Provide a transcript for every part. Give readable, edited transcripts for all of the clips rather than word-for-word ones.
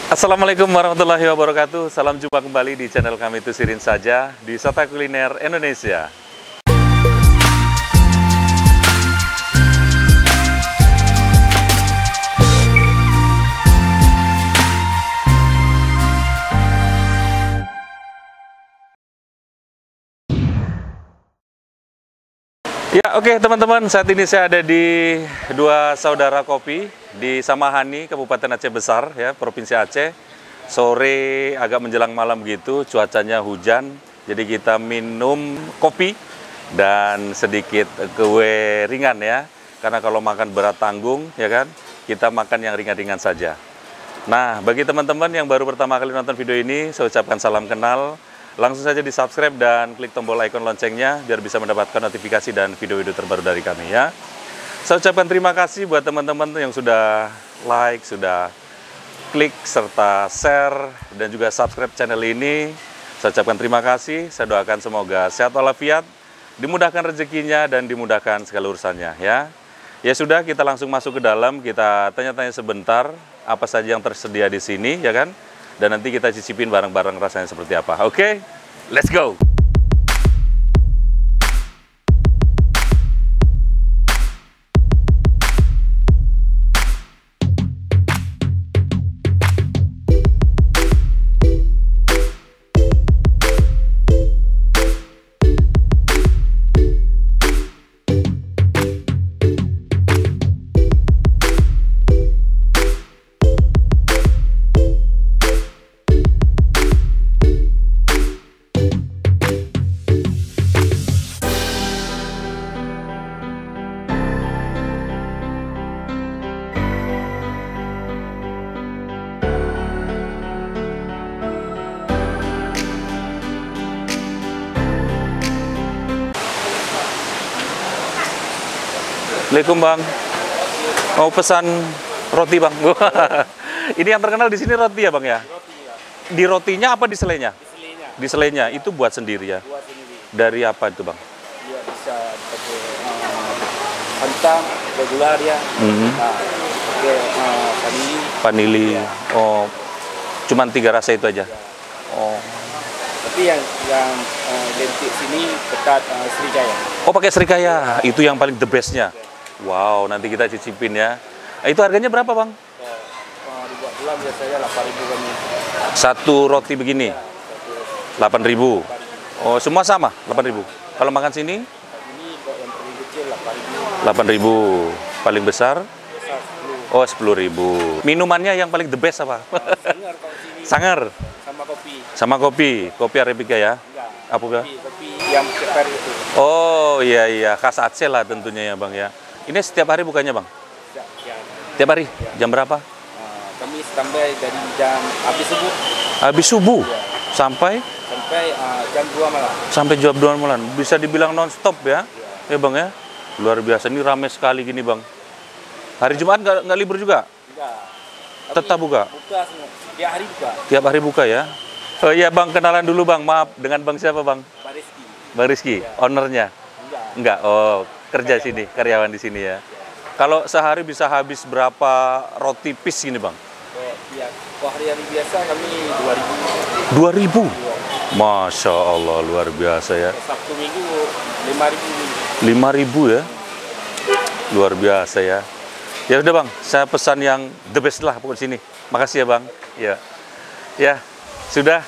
Assalamualaikum warahmatullahi wabarakatuh. Salam jumpa kembali di channel kami Tusirin Saja di Wisata Kuliner Indonesia. Ya, oke teman-teman, saat ini saya ada di dua saudara kopi di Samahani, Kabupaten Aceh Besar, ya, Provinsi Aceh. Sore agak menjelang malam gitu, cuacanya hujan, jadi kita minum kopi dan sedikit kue ringan ya. Karena kalau makan berat tanggung, ya kan, kita makan yang ringan-ringan saja. Nah, bagi teman-teman yang baru pertama kali nonton video ini, saya ucapkan salam kenal. Langsung saja di subscribe dan klik tombol icon loncengnya biar bisa mendapatkan notifikasi dan video-video terbaru dari kami ya. Saya ucapkan terima kasih buat teman-teman yang sudah like, sudah klik, serta share, dan juga subscribe channel ini. Saya ucapkan terima kasih, saya doakan semoga sehat walafiat, dimudahkan rezekinya, dan dimudahkan segala urusannya ya. Ya sudah, kita langsung masuk ke dalam, kita tanya-tanya sebentar apa saja yang tersedia di sini ya kan. Dan nanti kita cicipin bareng-bareng rasanya seperti apa. Oke, let's go! Assalamualaikum Bang, mau pesan roti Bang. Ini yang terkenal di sini roti ya Bang ya? Roti ya. Di rotinya apa di selainya? Di selainya. Di selainya, itu buat sendiri ya? Buat sendiri. Dari apa itu Bang? Dia bisa pakai kentang, gula dia. Nah, pakai vanili. Vanili. Ya. Oh, cuman 3 rasa itu aja? Ya. Oh. Tapi yang identik sini ketat Srikaya. Oh, pakai Srikaya, itu yang paling the bestnya. Wow, nanti kita cicipin ya. Itu harganya berapa Bang? Dibuat pulang biasanya 8.000 kami. Satu roti begini? 8.000. Oh, semua sama? 8.000. Kalau makan sini? Ini yang paling kecil 8.000. Paling besar? Besar 10. Oh, 10.000. Minumannya yang paling the best apa? Sangar kalau sini. Sangar? Sama kopi. Sama kopi? Kopi Arabica ya? Enggak. Apa ya? Kopi yang ceper itu. Oh, iya. Khas Aceh lah tentunya ya Bang ya. Ini setiap hari bukannya Bang? Ya. Tiap hari? Jam berapa? Kami standby dari jam habis subuh. Habis subuh? Ya. Sampai Jam 2 malam. Sampai jam 2 malam. Bisa dibilang non-stop ya? Ya Bang ya? Luar biasa. Ini ramai sekali gini Bang. Hari Jumat nggak libur juga? Enggak. Tetap buka? Buka semua. Tiap hari buka. Tiap hari buka ya? Oh iya Bang, kenalan dulu Bang. Maaf, dengan Bang siapa Bang? Pak Rizky. Bang Rizky, Ya. Ownernya? Enggak. Oh, kerja sini, karyawan di sini ya. Kalau sehari bisa habis berapa roti piece gini Bang? Hari-hari biasa kami 2.000. 2.000? Masya Allah, luar biasa ya. Sabtu Minggu 5.000. 5.000 ya? Luar biasa ya. Ya udah Bang, saya pesan yang the best lah pokoknya sini. Makasih ya Bang. Ya. Ya, sudah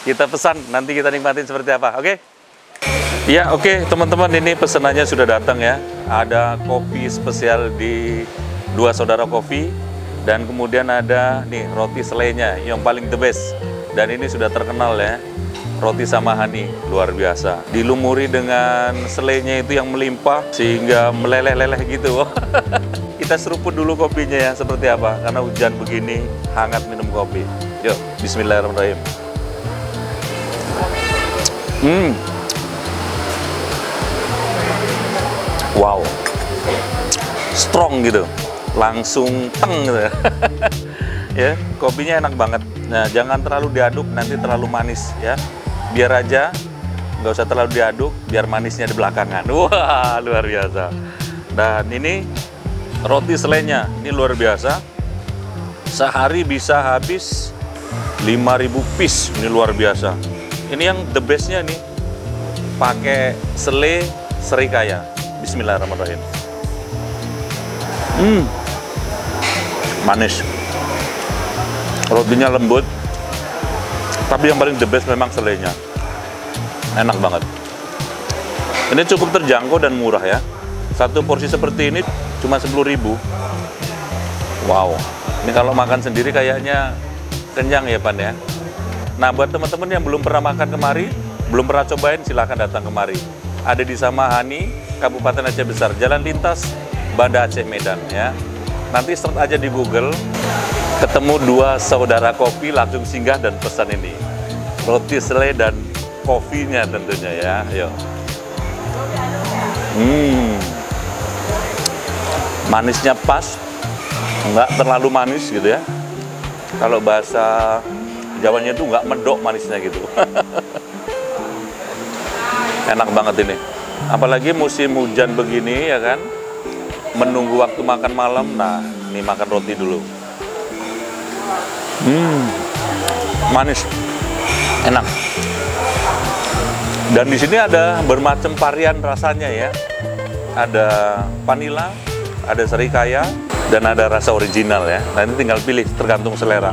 kita pesan, nanti kita nikmatin seperti apa. Oke? Ya, oke teman-teman, ini pesanannya sudah datang ya. Ada kopi spesial di dua saudara kopi, dan kemudian ada nih roti selainya yang paling the best. Dan ini sudah terkenal ya, roti Samahani, luar biasa. Dilumuri dengan selainya itu yang melimpah sehingga meleleh-leleh gitu. Kita seruput dulu kopinya ya, seperti apa? Karena hujan begini, hangat minum kopi. Yuk, bismillahirrahmanirrahim. Wow, strong gitu, langsung teng gitu. Ya, kopinya enak banget. Nah, jangan terlalu diaduk, nanti terlalu manis ya. Biar aja, nggak usah terlalu diaduk, biar manisnya di belakangan. Wah, luar biasa. Dan ini roti selainya, ini luar biasa. Sehari bisa habis 5.000 piece, ini luar biasa. Ini yang the bestnya nih, pakai selai serikaya. Bismillahirrahmanirrahim. Manis. Rotinya lembut. Tapi yang paling the best memang selainya. Enak banget. Ini cukup terjangkau dan murah ya. Satu porsi seperti ini cuma 10.000. Wow. Ini kalau makan sendiri kayaknya kenyang ya Pan ya. Nah buat teman-teman yang belum pernah makan kemari, belum pernah cobain, silahkan datang kemari. Ada di Samahani, Kabupaten Aceh Besar, Jalan Lintas Banda Aceh Medan ya. Nanti search aja di Google, ketemu dua saudara kopi, langsung singgah dan pesan ini. Roti selai dan kopinya tentunya ya. Ayo. Manisnya pas, nggak terlalu manis gitu ya. Kalau bahasa Jawanya itu nggak medok manisnya gitu. Enak banget ini. Apalagi musim hujan begini ya kan. Menunggu waktu makan malam, nah ini makan roti dulu. Manis, enak. Dan di sini ada bermacam varian rasanya ya. Ada vanilla, ada serikaya, dan ada rasa original ya. Nah ini tinggal pilih, tergantung selera.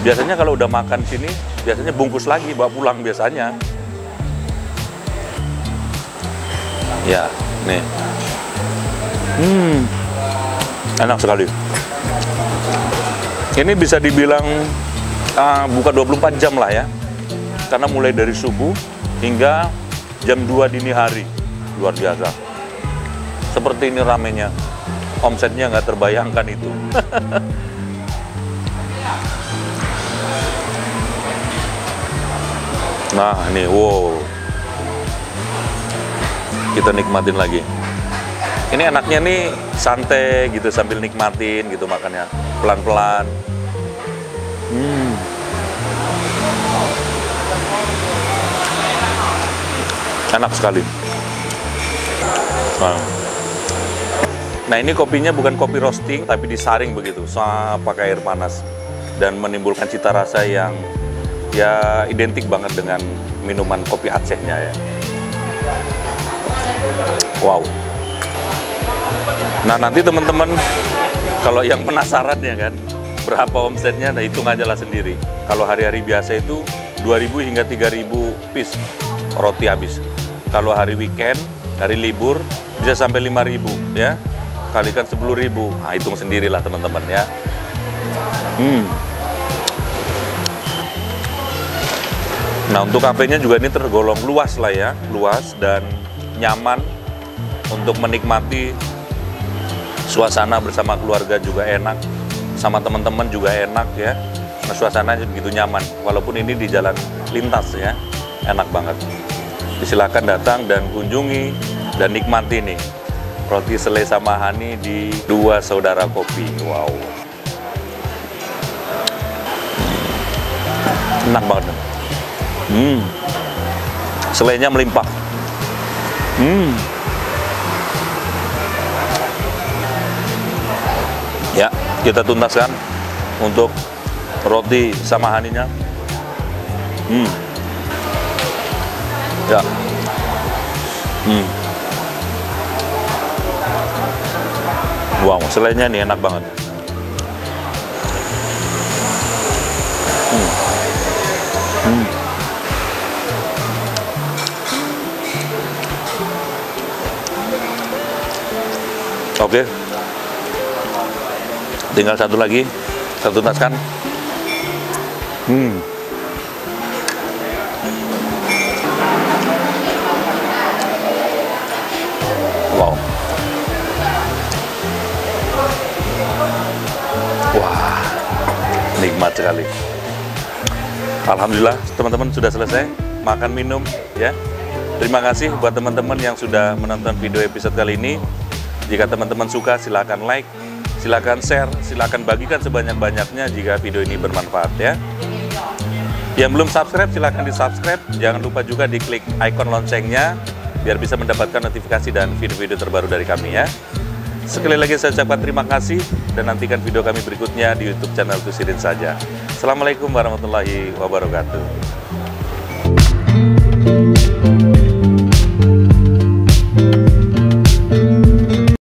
Biasanya kalau udah makan sini, biasanya bungkus lagi, bawa pulang biasanya. Ya, nih. Enak sekali. Ini bisa dibilang buka 24 jam lah ya. Karena mulai dari subuh hingga jam 2 dini hari. Luar biasa. Seperti ini ramenya. Omsetnya nggak terbayangkan itu. Nah, ini wow. Kita nikmatin lagi. Ini enaknya nih santai gitu sambil nikmatin gitu makannya pelan-pelan. Enak sekali. Nah ini kopinya bukan kopi roasting tapi disaring begitu, pakai air panas dan menimbulkan cita rasa yang ya identik banget dengan minuman kopi Acehnya ya. Wow. Nah nanti teman-teman kalau yang penasaran ya kan berapa omsetnya, nah hitung aja lah sendiri. Kalau hari-hari biasa itu 2.000 hingga 3.000 piece roti habis. Kalau hari weekend, hari libur bisa sampai 5.000 ya. Kalikan 10.000, nah hitung sendirilah teman-teman ya. Nah untuk kafenya juga ini tergolong luas lah ya, luas dan nyaman untuk menikmati suasana bersama keluarga juga enak, sama teman-teman juga enak ya. Nah, suasananya begitu nyaman, walaupun ini di jalan lintas ya, enak banget. Silakan datang dan kunjungi dan nikmati nih roti selai Samahani di Dua Saudara Kopi. Wow, enak banget. Selainya melimpah. Ya, kita tuntaskan untuk roti Samahaninya. Ya. Wow, selainya nih enak banget. Oke. Tinggal satu lagi, saya tuntaskan. Wow. Wah, nikmat sekali. Alhamdulillah, teman-teman sudah selesai makan minum ya. Terima kasih buat teman-teman yang sudah menonton video episode kali ini. Jika teman-teman suka, silakan like, silakan share, silakan bagikan sebanyak-banyaknya jika video ini bermanfaat ya. Yang belum subscribe, silakan di-subscribe. Jangan lupa juga diklik icon loncengnya biar bisa mendapatkan notifikasi dan video-video terbaru dari kami ya. Sekali lagi saya ucapkan terima kasih dan nantikan video kami berikutnya di YouTube channel Tusirin saja. Assalamualaikum warahmatullahi wabarakatuh.